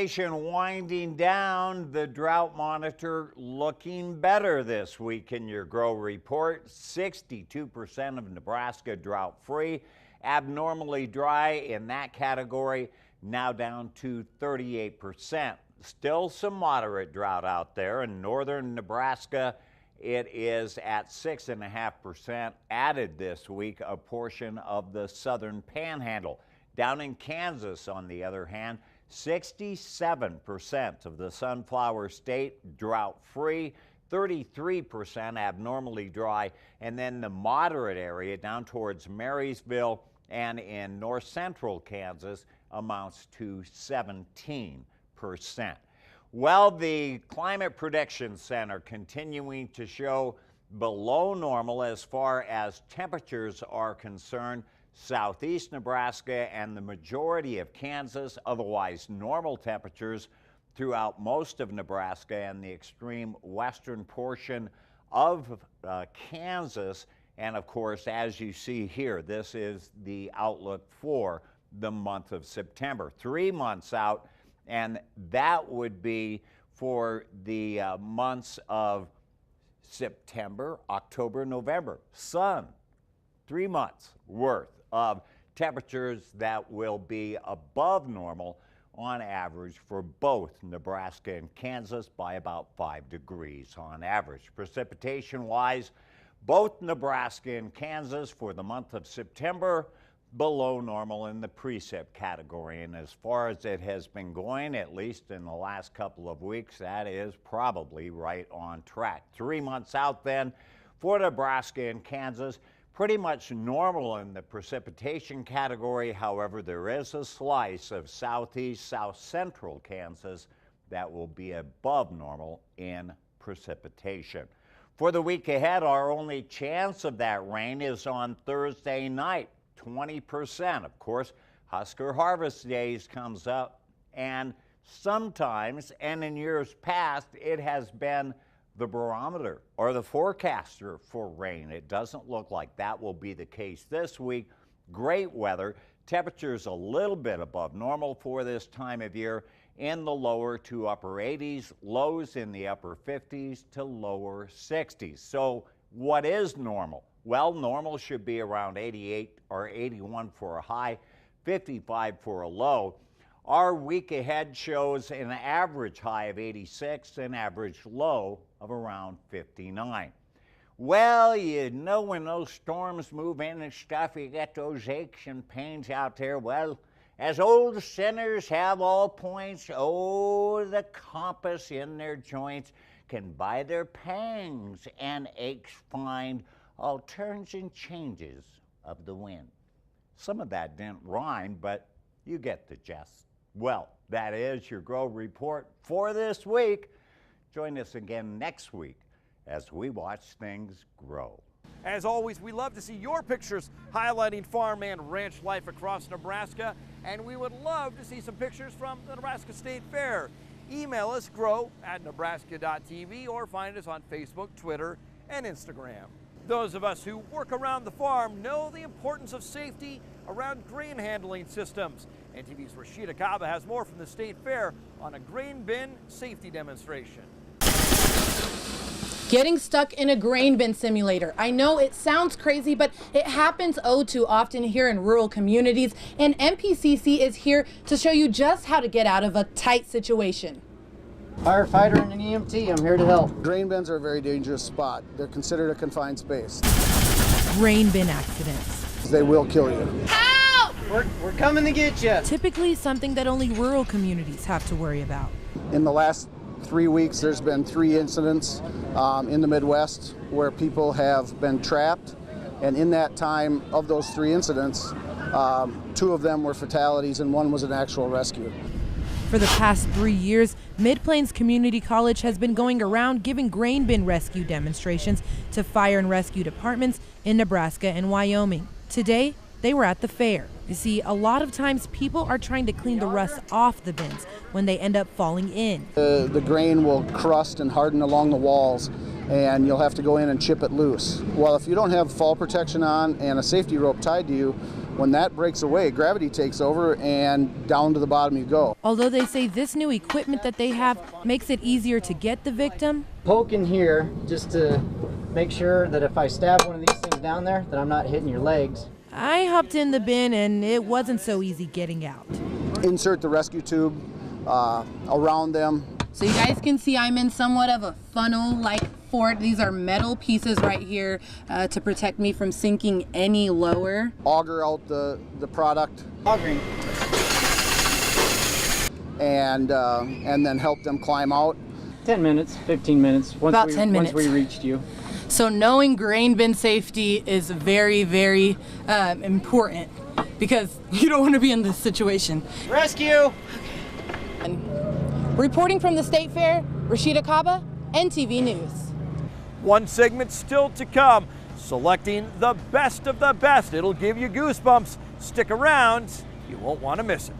Precipitation winding down, the drought monitor looking better this week in your Grow Report. 62% of Nebraska drought free, abnormally dry in that category, now down to 38%. Still some moderate drought out there. In northern Nebraska, it is at 6.5%. Added this week a portion of the southern panhandle. Down in Kansas, on the other hand, 67% of the sunflower state drought-free, 33% abnormally dry, and then the moderate area down towards Marysville and in north central Kansas amounts to 17%. Well, the Climate Prediction Center continuing to show below normal as far as temperatures are concerned. Southeast Nebraska and the majority of Kansas, otherwise normal temperatures throughout most of Nebraska and the extreme western portion of Kansas. And of course, as you see here, this is the outlook for the month of September. 3 months out, and that would be for the months of September, October, November. Sun, 3 months worth of temperatures that will be above normal on average for both Nebraska and Kansas by about 5 degrees on average. Precipitation-wise, both Nebraska and Kansas for the month of September below normal in the precip category. And as far as it has been going, at least in the last couple of weeks, that is probably right on track. 3 months out then for Nebraska and Kansas, pretty much normal in the precipitation category. However, there is a slice of southeast, south central Kansas that will be above normal in precipitation. For the week ahead, our only chance of that rain is on Thursday night, 20%. Of course, Husker Harvest Days comes up, and sometimes, and in years past, it has been the barometer or the forecaster for rain. It doesn't look like that will be the case this week. Great weather, temperatures a little bit above normal for this time of year in the lower to upper 80s, lows in the upper 50s to lower 60s. So what is normal? Well, normal should be around 88 or 81 for a high, 55 for a low. Our week ahead shows an average high of 86, an average low of around 59. Well, you know, when those storms move in and stuff, you get those aches and pains out there. Well, as old sinners have all points, oh, the compass in their joints can by their pangs and aches find all turns and changes of the wind. Some of that didn't rhyme, but you get the gist. Well, that is your Grow Report for this week. Join us again next week as we watch things grow. As always, we love to see your pictures highlighting farm and ranch life across Nebraska, and we would love to see some pictures from the Nebraska State Fair. Email us grow@nebraska.tv or find us on Facebook, Twitter, and Instagram. Those of us who work around the farm know the importance of safety around grain handling systems. NTV's Rashida Kaba has more from the State Fair on a grain bin safety demonstration. Getting stuck in a grain bin simulator. I know it sounds crazy, but it happens oh too often here in rural communities, and NPCC is here to show you just how to get out of a tight situation. Firefighter and an EMT, I'm here to help. Grain bins are a very dangerous spot. They're considered a confined space. Grain bin accidents. They will kill you. Help! We're coming to get you. Typically something that only rural communities have to worry about. In the last 3 weeks, there's been 3 incidents in the Midwest where people have been trapped. And in that time, of those 3 incidents, 2 of them were fatalities and 1 was an actual rescue. For the past 3 years, Mid-Plains Community College has been going around giving grain bin rescue demonstrations to fire and rescue departments in Nebraska and Wyoming. Today, they were at the fair. You see, a lot of times people are trying to clean the rust off the bins when they end up falling in. The grain will crust and harden along the walls, and you'll have to go in and chip it loose. Well, if you don't have fall protection on and a safety rope tied to you, When that breaks away, gravity takes over and down to the bottom you go. Although they say this new equipment that they have makes it easier to get the victim, Poke in here just to make sure that if I stab one of these things down there, that I'm not hitting your legs. I hopped in the bin and it wasn't so easy getting out. Insert the rescue tube around them. So you guys can see I'm in somewhat of a funnel-like fort. These are metal pieces right here to protect me from sinking any lower. Auger out the product. Augering. And then help them climb out. 10 minutes, 15 minutes. About 10 minutes. Once we reached you. So knowing grain bin safety is very, very important because you don't want to be in this situation. Rescue! Reporting from the State Fair, Rashida Kaba, NTV News. One segment still to come, selecting the best of the best. It'll give you goosebumps. Stick around, you won't want to miss it.